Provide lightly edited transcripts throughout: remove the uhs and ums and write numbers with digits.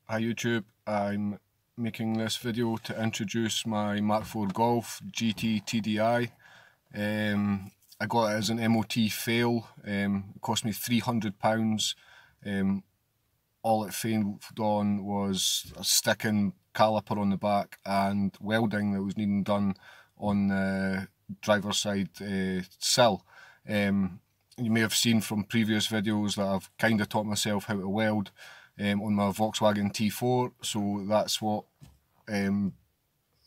Hi YouTube, I'm making this video to introduce my Mk4 Golf GT TDI. I got it as an MOT fail, it cost me £300. All it failed on was a sticking caliper on the back and welding that was needing done on the driver's side sill. You may have seen from previous videos that I've kind of taught myself how to weld on my Volkswagen T4, so that's what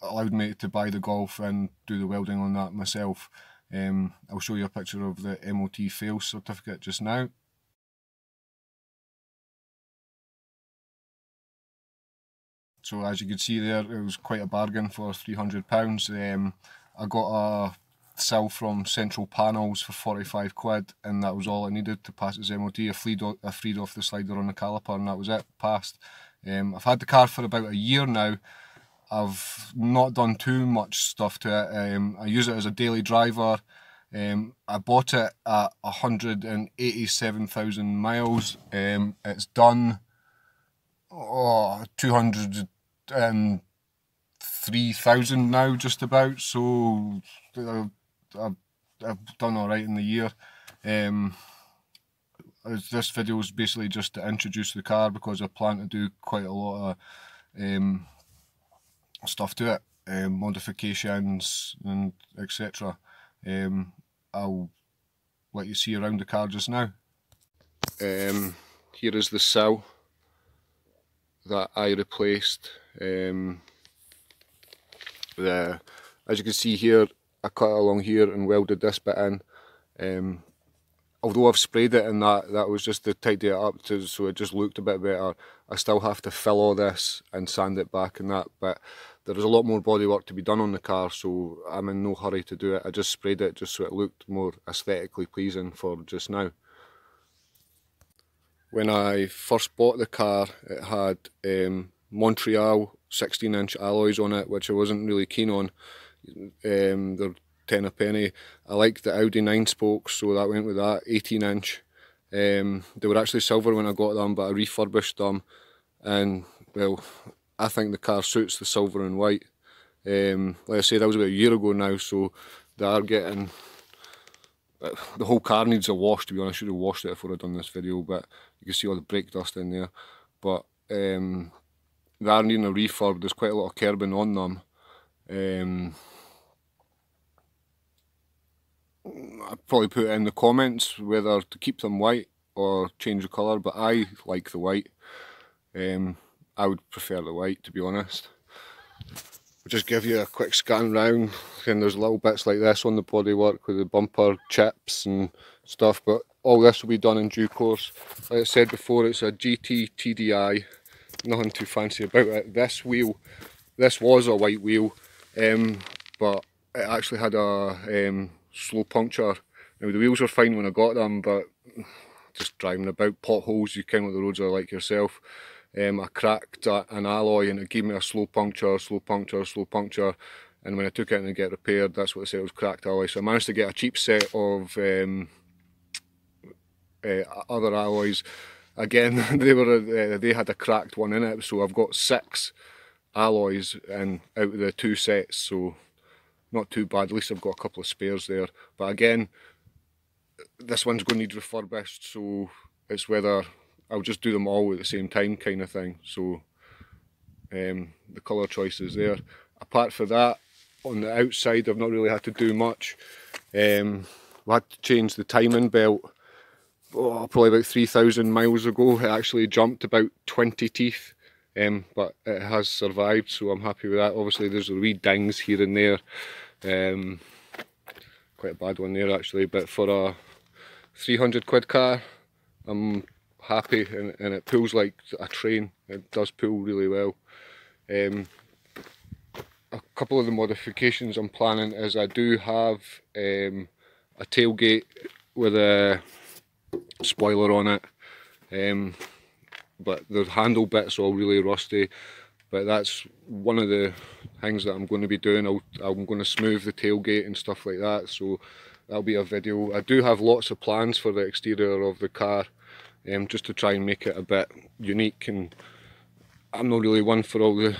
allowed me to buy the Golf and do the welding on that myself. I'll show you a picture of the MOT fail certificate just now. So as you can see there, it was quite a bargain for £300. I got a sill from Central Panels for 45 quid, and that was all I needed to pass its MOT. I freed off the slider on the caliper and that was it, passed. I've had the car for about a year now. I've not done too much stuff to it. I use it as a daily driver. I bought it at 187,000 miles. It's done 203,000 now, just about. So I've done alright in the year. This video is basically just to introduce the car because I plan to do quite a lot of stuff to it, modifications and etc. I'll let you see around the car just now. Here is the sill that I replaced. As you can see here, I cut it along here and welded this bit in. Although I've sprayed it and that was just to tidy it up so it just looked a bit better, I still have to fill all this and sand it back and that, but there is a lot more bodywork to be done on the car, so I'm in no hurry to do it. I just sprayed it just so it looked more aesthetically pleasing for just now. When I first bought the car, it had Montreal 16-inch alloys on it, which I wasn't really keen on. They're 10 a penny. I like the Audi 9 spokes, so that went with that, 18-inch. They were actually silver when I got them, but I refurbished them, and well, I think the car suits the silver and white. Like I said, that was about a year ago now, so they are getting... The whole car needs a wash, to be honest. I should have washed it before I'd done this video, but you can see all the brake dust in there. But they are needing a refurb. There's quite a lot of curbing on them. I'd probably put it in the comments whether to keep them white or change the colour, but I like the white. I would prefer the white, to be honest. I'll just give you a quick scan round, and there's little bits like this on the bodywork with the bumper chips and stuff, but all this will be done in due course. Like I said before, it's a GT TDI, nothing too fancy about it. This wheel, this was a white wheel, but it actually had a slow puncture. Now the wheels were fine when I got them, but just driving about potholes, you kind of what the roads are like yourself. I cracked an alloy and it gave me a slow puncture, and when I took it in to get repaired, that's what it said, it was cracked alloy. So I managed to get a cheap set of other alloys. Again, they had a cracked one in it, so I've got 6 alloys out of the 2 sets, so not too bad. At least I've got a couple of spares there. But again, this one's going to need refurbished, so it's whether I'll just do them all at the same time kind of thing. So the colour choice is there. Apart from that, on the outside I've not really had to do much. We had to change the timing belt probably about 3,000 miles ago. It actually jumped about 20 teeth, but it has survived, so I'm happy with that. Obviously there's a wee dings here and there, quite a bad one there actually, but for a 300 quid car I'm happy, and it pulls like a train. It does pull really well. A couple of the modifications I'm planning is I do have a tailgate with a spoiler on it, but the handle bit's all really rusty, but that's one of the things that I'm going to be doing. I'm going to smooth the tailgate and stuff like that, so that'll be a video. I do have lots of plans for the exterior of the car, just to try and make it a bit unique and I'm not really one for all the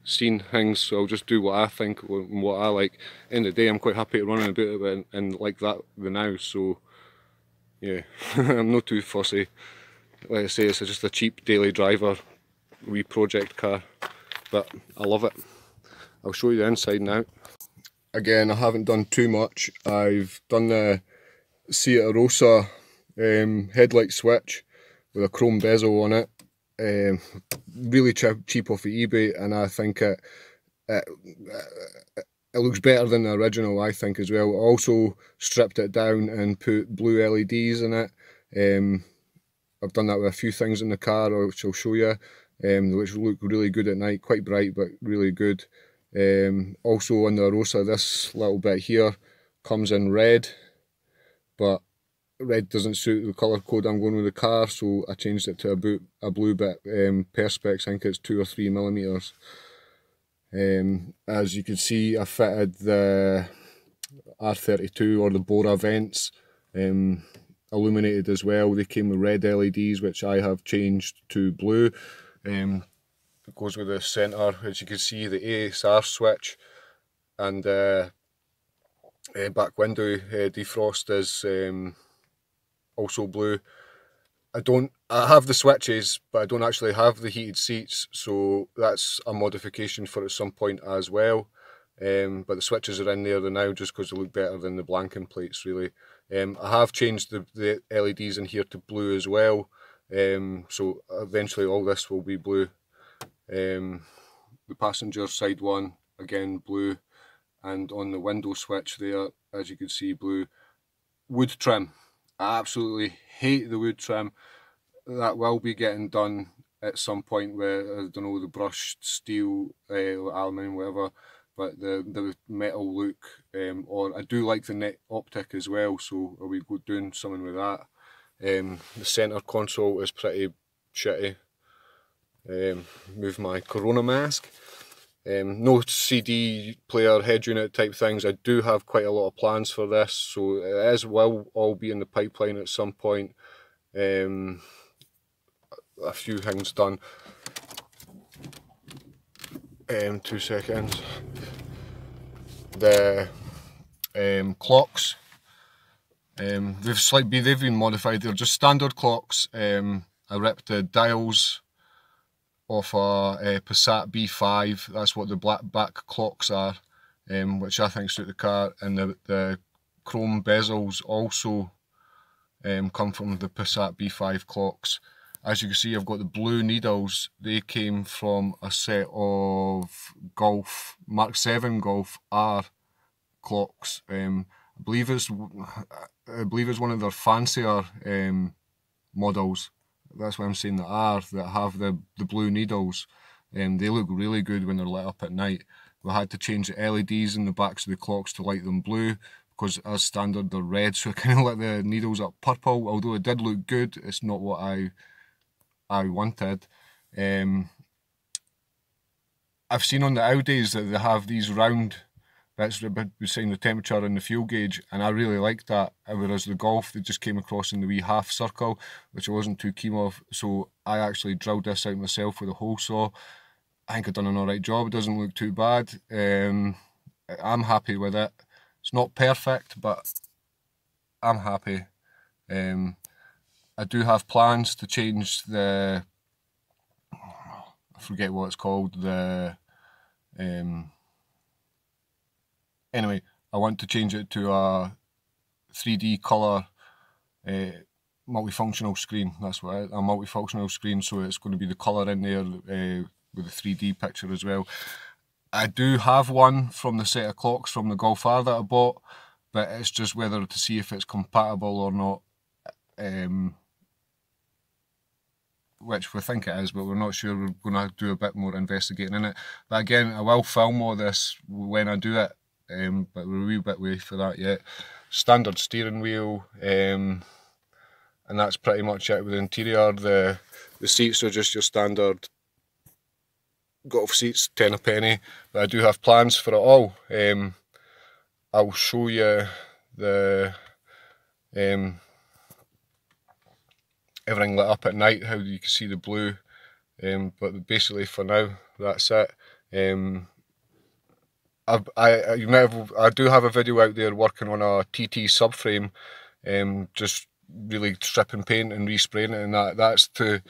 scene things, so I'll just do what I think and what I like. End of the day, I'm quite happy to run about it and like that the now, so yeah, I'm not too fussy. Like I say, it's just a cheap daily driver, wee project car, but I love it. I'll show you the inside now. Again, I haven't done too much. I've done the Seat Arosa headlight switch with a chrome bezel on it. Really cheap off of eBay, and I think it looks better than the original, I think, as well. I also stripped it down and put blue LEDs in it. I've done that with a few things in the car, which I'll show you, which look really good at night, quite bright but really good. Also on the Arosa, this little bit here comes in red, but red doesn't suit the colour code I'm going with the car, so I changed it to a blue bit. Perspex, I think it's 2 or 3 millimeters. As you can see, I fitted the R32 or the Bora vents, illuminated as well. They came with red LEDs, which I have changed to blue. It goes with the centre, as you can see, the ASR switch, and back window defrost is also blue. I have the switches, but I don't actually have the heated seats, so that's a modification for at some point as well. But the switches are in there now just because they look better than the blanking plates, really. I have changed the LEDs in here to blue as well, so eventually all this will be blue. The passenger side one, again blue, and on the window switch there, as you can see, blue. Wood trim. I absolutely hate the wood trim. That will be getting done at some point where, I don't know, the brushed steel, aluminium, whatever, but the metal look, or I do like the net optic as well, so are we doing something with that. The centre console is pretty shitty. Move my Corona mask. No CD player, head unit type things. I do have quite a lot of plans for this, so it will all be in the pipeline at some point. A few things done. 2 seconds. The clocks, they've been modified. They're just standard clocks. I ripped the dials off a Passat B5. That's what the back clocks are, which I think suit the car, and the chrome bezels also come from the Passat B5 clocks. As you can see, I've got the blue needles. They came from a set of Golf Mark 7 Golf R clocks. I believe it's one of their fancier models. That's why I'm saying the R, that have the blue needles. They look really good when they're lit up at night. We had to change the LEDs in the backs of the clocks to light them blue, because as standard they're red, so I kind of lit the needles up purple. Although it did look good, it's not what I wanted. I've seen on the Audis that they have these round bits beside the temperature and the fuel gauge, and I really like that. Whereas the Golf, they just came across in the wee half circle, which I wasn't too keen of, so I actually drilled this out myself with a hole saw. I think I've done an alright job. It doesn't look too bad. I'm happy with it. It's not perfect, but I'm happy. I do have plans to change the, I forget what it's called, the anyway, I want to change it to a 3D colour multifunctional screen. That's what a multifunctional screen, so it's going to be the colour in there with the 3D picture as well. I do have one from the set of clocks from the Golf R that I bought, but it's just whether to see if it's compatible or not, which we think it is, but we're not sure. We're going to do a bit more investigating in it. But again, I will film all this when I do it, but we're a wee bit away for that yet. Standard steering wheel, and that's pretty much it with the interior. The seats are just your standard Golf seats, 10 a penny, but I do have plans for it all. I'll show you the everything lit up at night, how you can see the blue But basically for now, that's it. I do have a video out there working on a TT subframe, just really stripping paint and respraying it, and that's to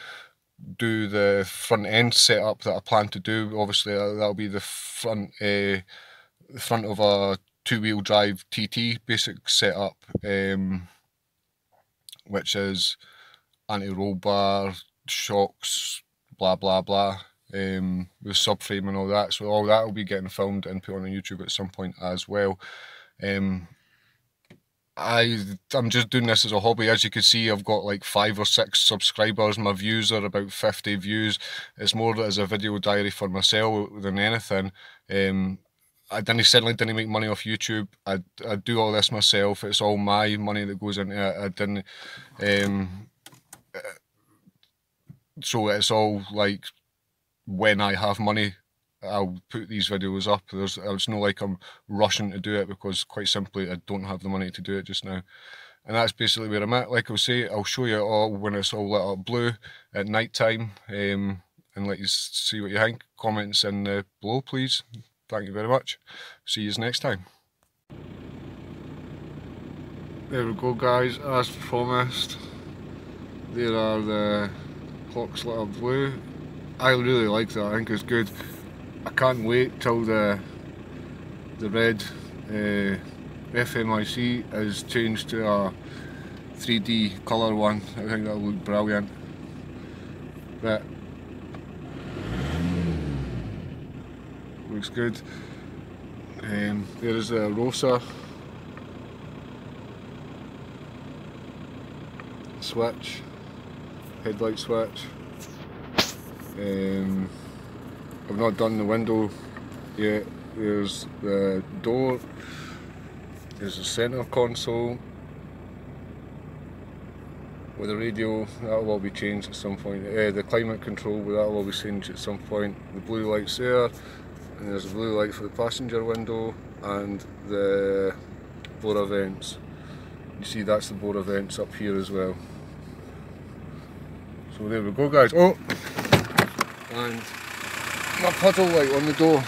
do the front end setup that I plan to do. Obviously that'll be the front of a 2-wheel drive TT basic setup, which is anti-roll bar, shocks, blah blah blah, with subframe and all that. So all that will be getting filmed and put on YouTube at some point as well. I'm just doing this as a hobby. As you can see, I've got like 5 or 6 subscribers. My views are about 50 views. It's more as a video diary for myself than anything. I certainly didn't make money off YouTube. I do all this myself. It's all my money that goes into it. I didn't. So it's all like, when I have money, I'll put these videos up. It's not like I'm rushing to do it, because quite simply I don't have the money to do it just now. And that's basically where I'm at. Like I'll say, I'll show you it all when it's all lit up blue at night time, and let you see what you think. Comments in below, please. Thank you very much. See you next time. There we go, guys, as promised. There are the clocks lit up blue. I really like that. I think it's good. I can't wait till the red FMIC is changed to a 3D colour one. I think that'll look brilliant. But looks good. There is the Rosa switch, headlight switch. I've not done the window yet. There's the door, there's the centre console with the radio. That'll all be changed at some point. The climate control, that'll all be changed at some point. The blue light's there, and there's a blue light for the passenger window, and the Bora vents. You see, that's the Bora vents up here as well. So there we go, guys. Oh, and my puddle light on the door.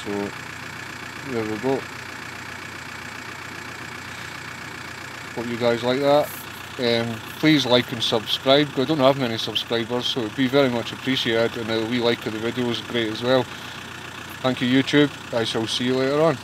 So there we go. Hope you guys like that. Please like and subscribe. I don't have many subscribers, so it would be very much appreciated, and a wee like of the video is great as well. Thank you, YouTube. I shall see you later on.